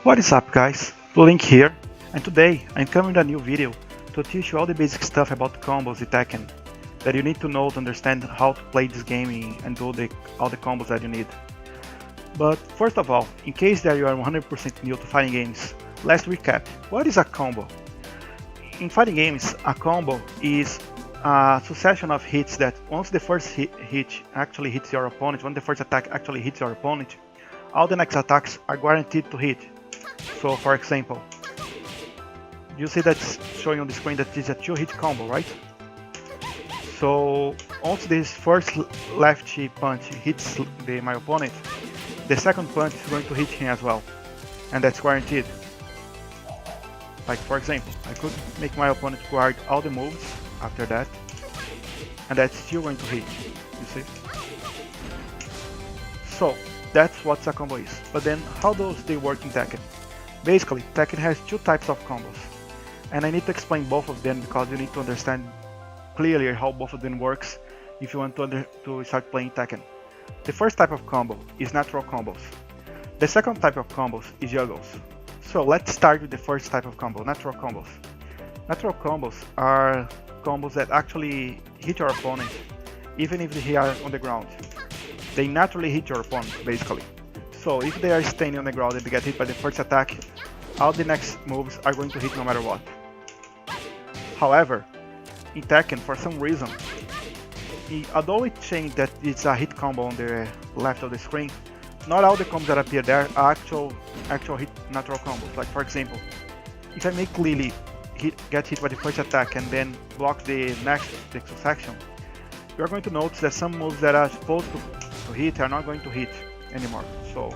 What is up guys, Link here, and today I'm coming with a new video to teach you all the basic stuff about combos in Tekken that you need to know to understand how to play this game and do all the combos that you need. But first of all, in case that you are 100% new to fighting games, let's recap. What is a combo? In fighting games, a combo is a succession of hits that once the first hit actually hits your opponent, once the first attack actually hits your opponent, all the next attacks are guaranteed to hit. So for example, you see that's showing on the screen that is a 2-hit combo, right? So once this first left punch hits my opponent, the second punch is going to hit him as well, and that's guaranteed. Like for example, I could make my opponent guard all the moves after that, and that's still going to hit, you see? So that's what a combo is. But then how does they work in Tekken? Basically, Tekken has two types of combos, and I need to explain both of them because you need to understand clearly how both of them works if you want to start playing Tekken. The first type of combo is natural combos. The second type of combos is juggles. So let's start with the first type of combo, natural combos. Natural combos are combos that actually hit your opponent even if they are on the ground. They naturally hit your opponent, basically. So if they are standing on the ground and they get hit by the first attack, all the next moves are going to hit no matter what. However, in Tekken, for some reason, although it changed that it's a hit combo on the left of the screen, not all the combos that appear there are actual hit natural combos. Like for example, if I make Lily get hit by the first attack and then block the next section, you're going to notice that some moves that are supposed to hit are not going to hit anymore. So,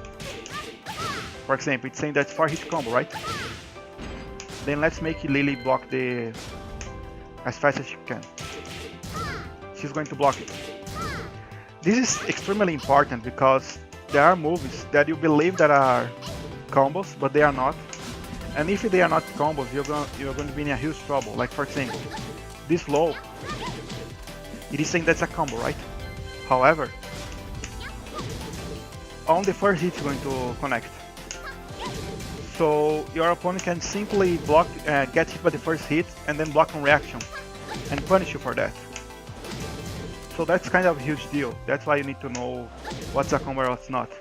for example, it's saying that's 4-hit combo, right? Then let's make Lily block as fast as she can. She's going to block it. This is extremely important because there are moves that you believe that are combos, but they are not. And if they are not combos, you're going to be in a huge trouble. Like for example, this low, it is saying that's a combo, right? However, on the first hit it's going to connect. So your opponent can simply block, get hit by the first hit and then block on reaction and punish you for that. So that's kind of a huge deal. That's why you need to know what's a combo or what's not.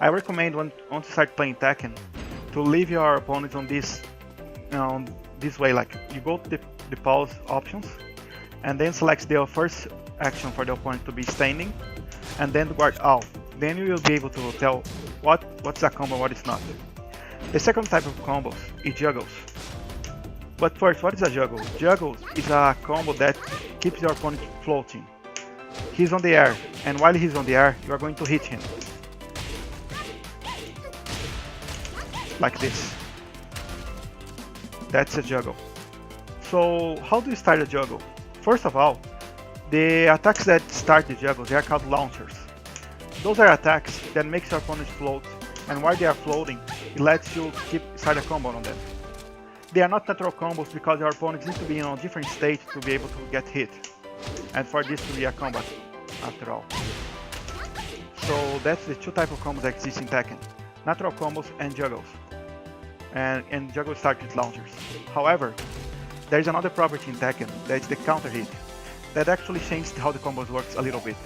I recommend once you start playing Tekken to leave your opponents on this way. Like you go to the pause options and then select the first action for the opponent to be standing and then guard all. Then you will be able to tell what's a combo and what is not. The second type of combos is juggles. But first, what is a juggle? Juggle is a combo that keeps your opponent floating. He's on the air, and while he's on the air, you are going to hit him. Like this. That's a juggle. So how do you start a juggle? First of all, the attacks that start the juggle, they are called launchers. Those are attacks that makes your opponent float, and while they are floating, it lets you start a combo on them. They are not natural combos because your opponent needs to be in a different state to be able to get hit, and for this to be a combat after all. So that's the two types of combos that exist in Tekken: natural combos and juggles. And juggles start with launchers. However, there is another property in Tekken, that's the counter hit, that actually changes how the combos works a little bit.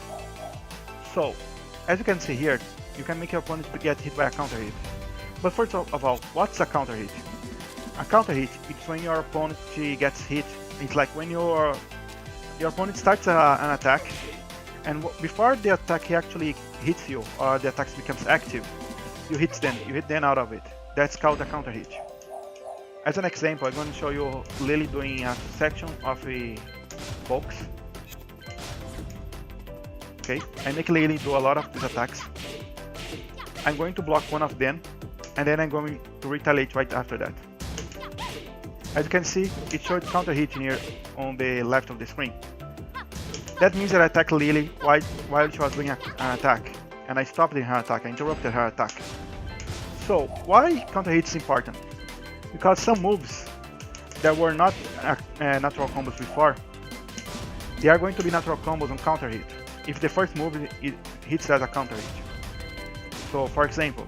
So, as you can see here, you can make your opponent get hit by a counter hit. But first of all, what's a counter hit? A counter hit is when your opponent gets hit. It's like when your opponent starts an attack, and before the attack actually hits you or the attack becomes active, you hit them out of it. That's called a counter hit. As an example, I'm going to show you Lily doing a section of a box. Okay, I make Lily do a lot of these attacks. I'm going to block one of them, and then I'm going to retaliate right after that. As you can see, it showed counter hit here on the left of the screen. That means that I attacked Lily while she was doing an attack, and I stopped her attack, I interrupted her attack. So why counter hit is important? Because some moves that were not natural combos before, they are going to be natural combos on counter hit if the first move hits as a counter hit. So for example,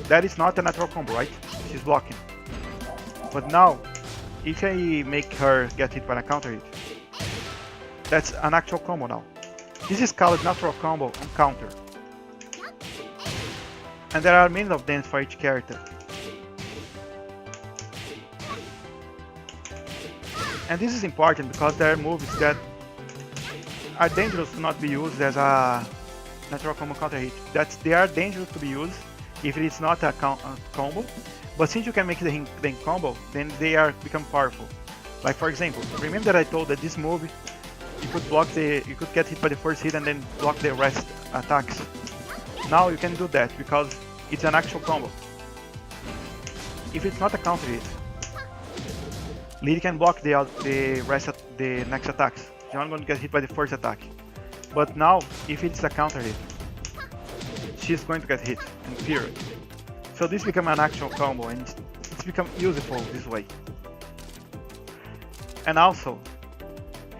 that is not a natural combo, right? She's blocking. But now, if I make her get hit by a counter hit, that's an actual combo now. This is called natural combo on counter. And there are many of them for each character. And this is important because there are moves that are dangerous to not be used as a natural combo counter hit. They are dangerous to be used if it is not a combo, but since you can make the combo, then they are become powerful. Like for example, remember that I told that this move you could get hit by the first hit and then block the rest attacks. Now you can do that because it's an actual combo. If it's not a counter hit, Lily can block the next attacks. You're not going to get hit by the first attack. But now, if it's a counter hit, she's going to get hit, and period. So this becomes an actual combo, and it's become useful this way. And also,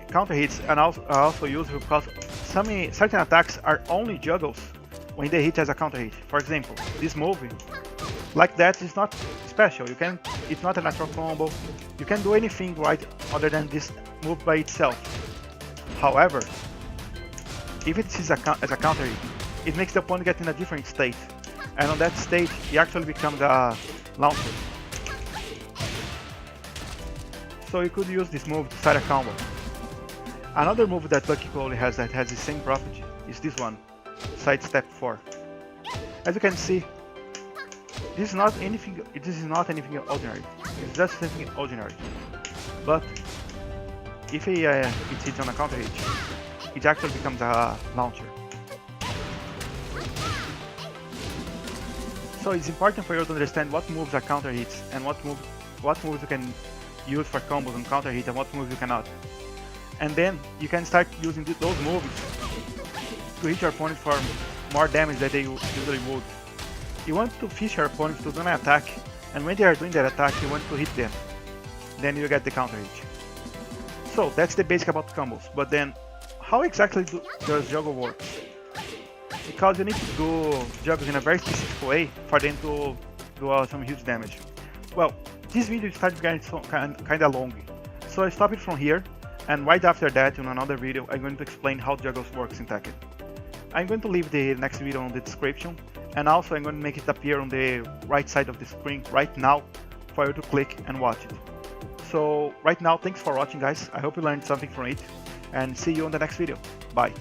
counter hits are also useful because certain attacks are only juggles when they hit as a counter hit. For example, this move, like that, is not special. It's not a natural combo. You can do anything right other than this move by itself. However, if it is as a counter hit, it makes the opponent get in a different state, and on that state, he actually becomes a launcher. So you could use this move to start a combo. Another move that Lucky Cole has that has the same property is this one, Sidestep 4. As you can see, this is not anything ordinary. It's just something ordinary. But if it hits on a counter hit, it actually becomes a launcher. So it's important for you to understand what moves are counter hits and what moves you can use for combos on counter hit and what moves you cannot. And then you can start using those moves to hit your opponent for more damage than they usually would. You want to fish your opponent to do an attack, and when they are doing that attack, you want to hit them. Then you get the counter hit. So that's the basic about combos. But then, how exactly does juggle work? Because you need to do juggles in a very specific way for them to do some huge damage. Well, this video started getting kinda long, so I stop it from here, and right after that, in another video, I'm going to explain how juggles works in Tekken. I'm going to leave the next video in the description, and also I'm going to make it appear on the right side of the screen right now for you to click and watch it. So right now, thanks for watching guys, I hope you learned something from it, and see you on the next video. Bye!